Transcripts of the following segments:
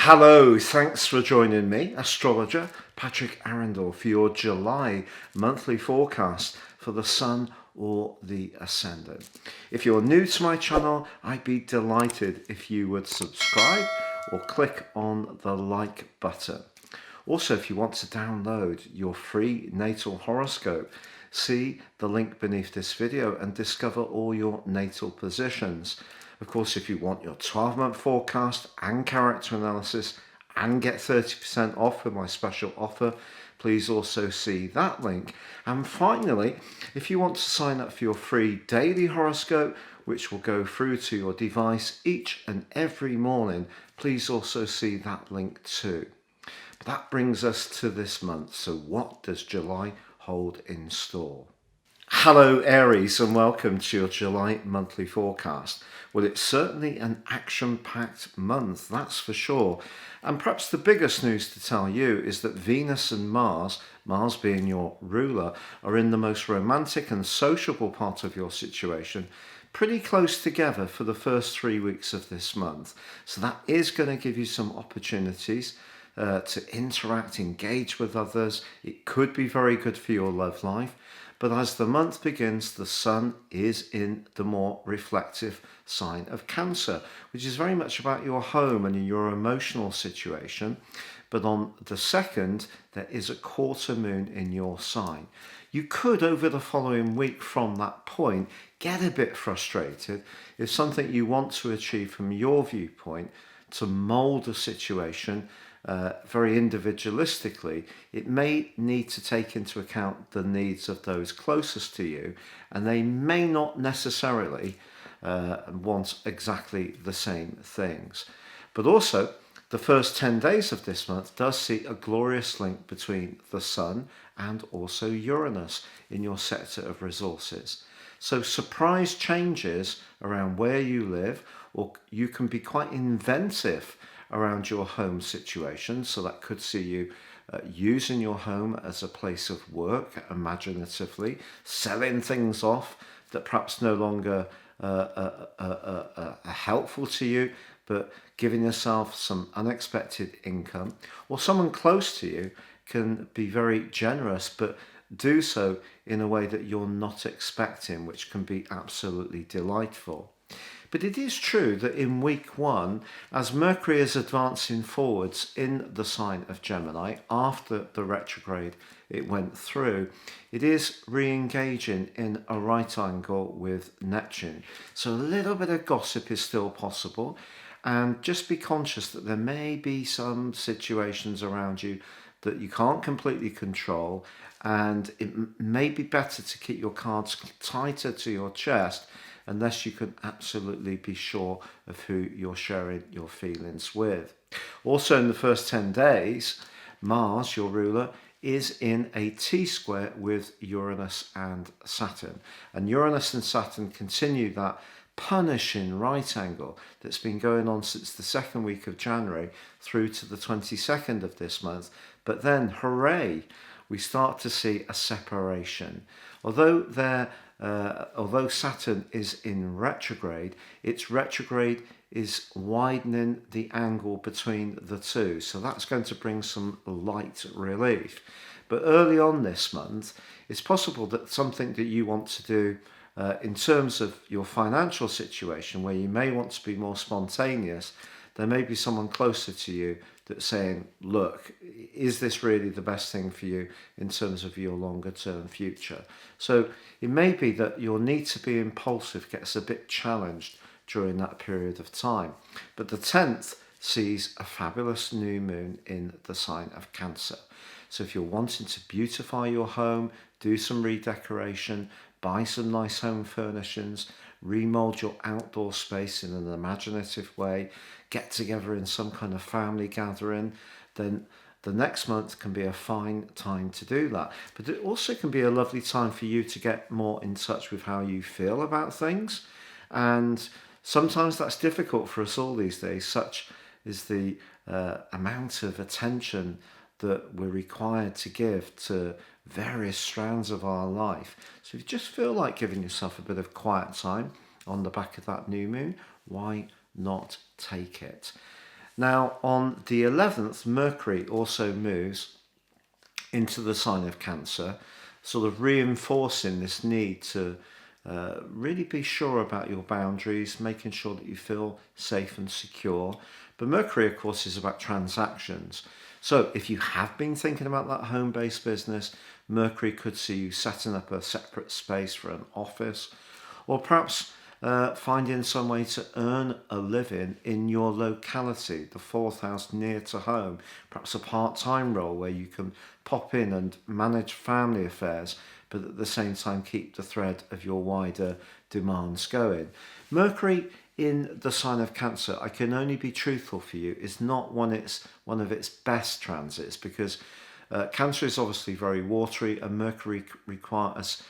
Hello, thanks for joining me, astrologer Patrick Arundell, for your July monthly forecast for the Sun or the Ascendant. If you're new to my channel, I'd be delighted if you would subscribe or click on the like button. Also, if you want to download your free natal horoscope, see the link beneath this video and discover all your natal positions. Of course, if you want your 12-month forecast and character analysis and get 30% off with my special offer, please also see that link. And finally, if you want to sign up for your free daily horoscope, which will go through to your device each and every morning, please also see that link too. But that brings us to this month. So what does July hold in store? Hello Aries, and welcome to your July monthly forecast. Well, it's certainly an action-packed month, that's for sure. And perhaps the biggest news to tell you is that Venus and Mars being your ruler, are in the most romantic and sociable part of your situation, pretty close together for the first 3 weeks of this month. So that is going to give you some opportunities to interact, engage with others. It could be very good for your love life. But as the month begins, the Sun is in the more reflective sign of Cancer, which is very much about your home and your emotional situation. But on the 2nd, there is a quarter moon in your sign. You could, over the following week from that point, get a bit frustrated if something you want to achieve from your viewpoint to mould a situation very individualistically, it may need to take into account the needs of those closest to you, and they may not necessarily want exactly the same things. But also, the first 10 days of this month does see a glorious link between the Sun and also Uranus in your sector of resources. So surprise changes around where you live, or you can be quite inventive around your home situation. So that could see you using your home as a place of work imaginatively, selling things off that perhaps no longer are helpful to you, but giving yourself some unexpected income. Or someone close to you can be very generous, but do so in a way that you're not expecting, which can be absolutely delightful. But it is true that in week 1, as Mercury is advancing forwards in the sign of Gemini after the retrograde it went through, it is re-engaging in a right angle with Neptune. So a little bit of gossip is still possible, and just be conscious that there may be some situations around you that you can't completely control, and it may be better to keep your cards tighter to your chest unless you can absolutely be sure of who you're sharing your feelings with. Also, in the first 10 days, Mars, your ruler, is in a T-square with Uranus and Saturn. And Uranus and Saturn continue that punishing right angle that's been going on since the 2nd week of January through to the 22nd of this month. But then, hooray, we start to see a separation. Although Saturn is in retrograde, its retrograde is widening the angle between the two. So that's going to bring some light relief. But early on this month, it's possible that something that you want to do in terms of your financial situation, where you may want to be more spontaneous, there may be someone closer to you that's saying, look, is this really the best thing for you in terms of your longer term future? So it may be that your need to be impulsive gets a bit challenged during that period of time. But the 10th sees a fabulous new moon in the sign of Cancer. So if you're wanting to beautify your home, do some redecoration, buy some nice home furnishings, remold your outdoor space in an imaginative way, get together in some kind of family gathering, then the next month can be a fine time to do that. But it also can be a lovely time for you to get more in touch with how you feel about things. And sometimes that's difficult for us all these days, such is the amount of attention that we're required to give to various strands of our life. So if you just feel like giving yourself a bit of quiet time on the back of that new moon, why not take it? Now, on the 11th, Mercury also moves into the sign of Cancer, sort of reinforcing this need to really be sure about your boundaries, making sure that you feel safe and secure. But Mercury, of course, is about transactions. So if you have been thinking about that home-based business, Mercury could see you setting up a separate space for an office, or perhaps finding some way to earn a living in your locality, the fourth house near to home, perhaps a part-time role where you can pop in and manage family affairs, but at the same time keep the thread of your wider demands going. Mercury in the sign of Cancer, I can only be truthful for you, is not one of its best transits, because Cancer is obviously very watery, and Mercury requires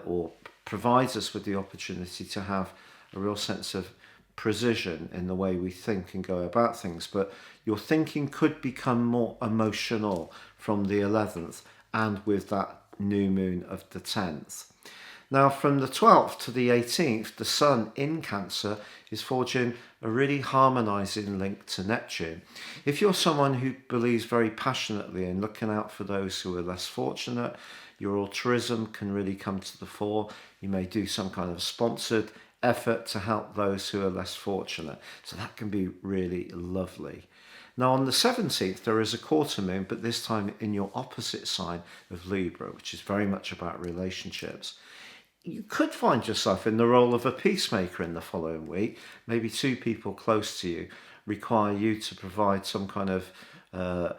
or provides us with the opportunity to have a real sense of precision in the way we think and go about things. But your thinking could become more emotional from the 11th and with that new moon of the 10th. Now, from the 12th to the 18th, the Sun in Cancer is forging a really harmonizing link to Neptune. If you're someone who believes very passionately in looking out for those who are less fortunate, your altruism can really come to the fore. You may do some kind of sponsored effort to help those who are less fortunate. So that can be really lovely. Now, on the 17th, there is a quarter moon, but this time in your opposite sign of Libra, which is very much about relationships. You could find yourself in the role of a peacemaker in the following week. Maybe two people close to you require you to provide some kind of a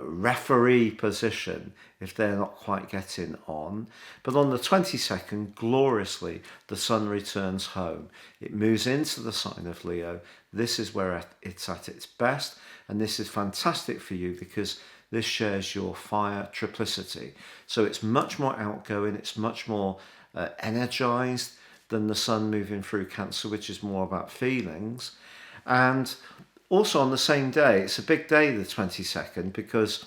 referee position if they're not quite getting on. But on the 22nd, gloriously, the Sun returns home. It moves into the sign of Leo. This is where it's at its best, and this is fantastic for you because this shares your fire triplicity. So it's much more outgoing, it's much more energized than the Sun moving through Cancer, which is more about feelings. And also on the same day, it's a big day, the 22nd, because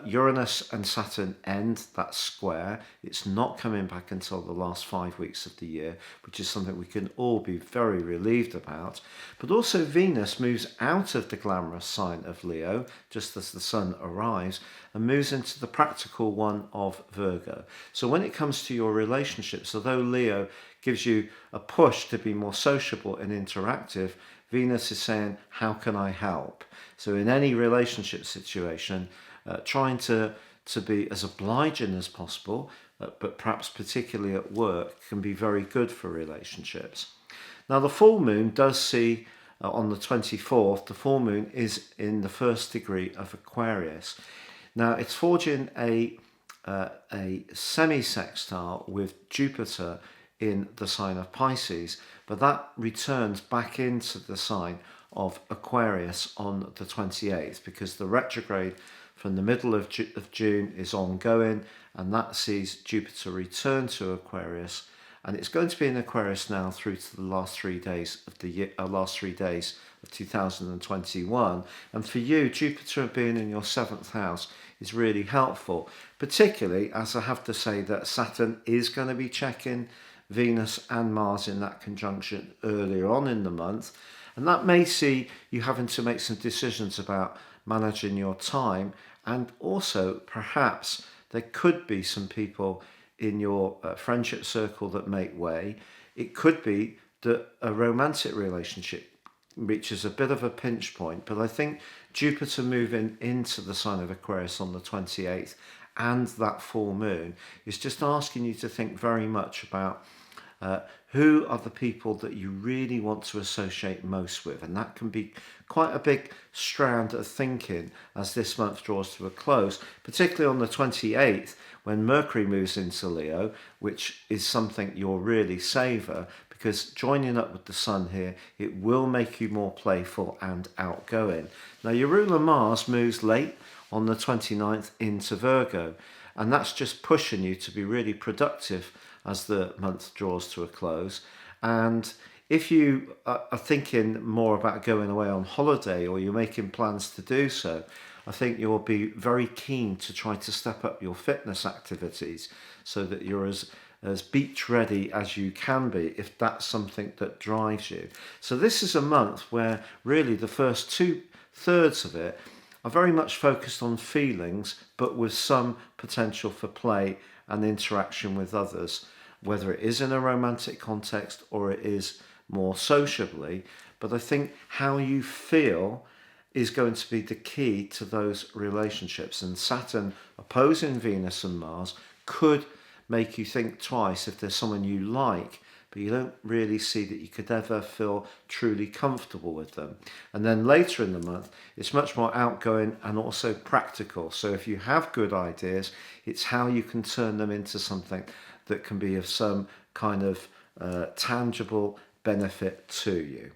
Uranus and Saturn end that square. It's not coming back until the last 5 weeks of the year, which is something we can all be very relieved about. But also Venus moves out of the glamorous sign of Leo, just as the Sun arrives, and moves into the practical one of Virgo. So when it comes to your relationships, although Leo gives you a push to be more sociable and interactive, Venus is saying, how can I help? So in any relationship situation, trying to be as obliging as possible, but perhaps particularly at work, can be very good for relationships. Now, the full moon does see, on the 24th, the full moon is in the first degree of Aquarius. Now, it's forging a semi-sextile with Jupiter in the sign of Pisces, but that returns back into the sign of Aquarius on the 28th, because the retrograde from the middle of June is ongoing, and that sees Jupiter return to Aquarius, and it's going to be in Aquarius now through to the last 3 days of the year, last 3 days of 2021. And for you, Jupiter being in your 7th house is really helpful, particularly as I have to say that Saturn is going to be checking Venus and Mars in that conjunction earlier on in the month, and that may see you having to make some decisions about managing your time. And also perhaps there could be some people in your friendship circle that make way. It could be that a romantic relationship reaches a bit of a pinch point, but I think Jupiter moving into the sign of Aquarius on the 28th and that full moon is just asking you to think very much about who are the people that you really want to associate most with, and that can be quite a big strand of thinking as this month draws to a close, particularly on the 28th when Mercury moves into Leo, which is something you'll really savour, because joining up with the Sun here, it will make you more playful and outgoing. Now, your ruler Mars moves late on the 29th into Virgo, and that's just pushing you to be really productive as the month draws to a close. And if you are thinking more about going away on holiday, or you're making plans to do so, I think you'll be very keen to try to step up your fitness activities so that you're as as beach ready as you can be if that's something that drives you. So this is a month where really the first 2/3 of it are very much focused on feelings, but with some potential for play and interaction with others, whether it is in a romantic context or it is more sociably. But I think how you feel is going to be the key to those relationships. And Saturn opposing Venus and Mars could make you think twice if there's someone you like, but you don't really see that you could ever feel truly comfortable with them. And then later in the month, it's much more outgoing and also practical. So if you have good ideas, it's how you can turn them into something that can be of some kind of tangible benefit to you.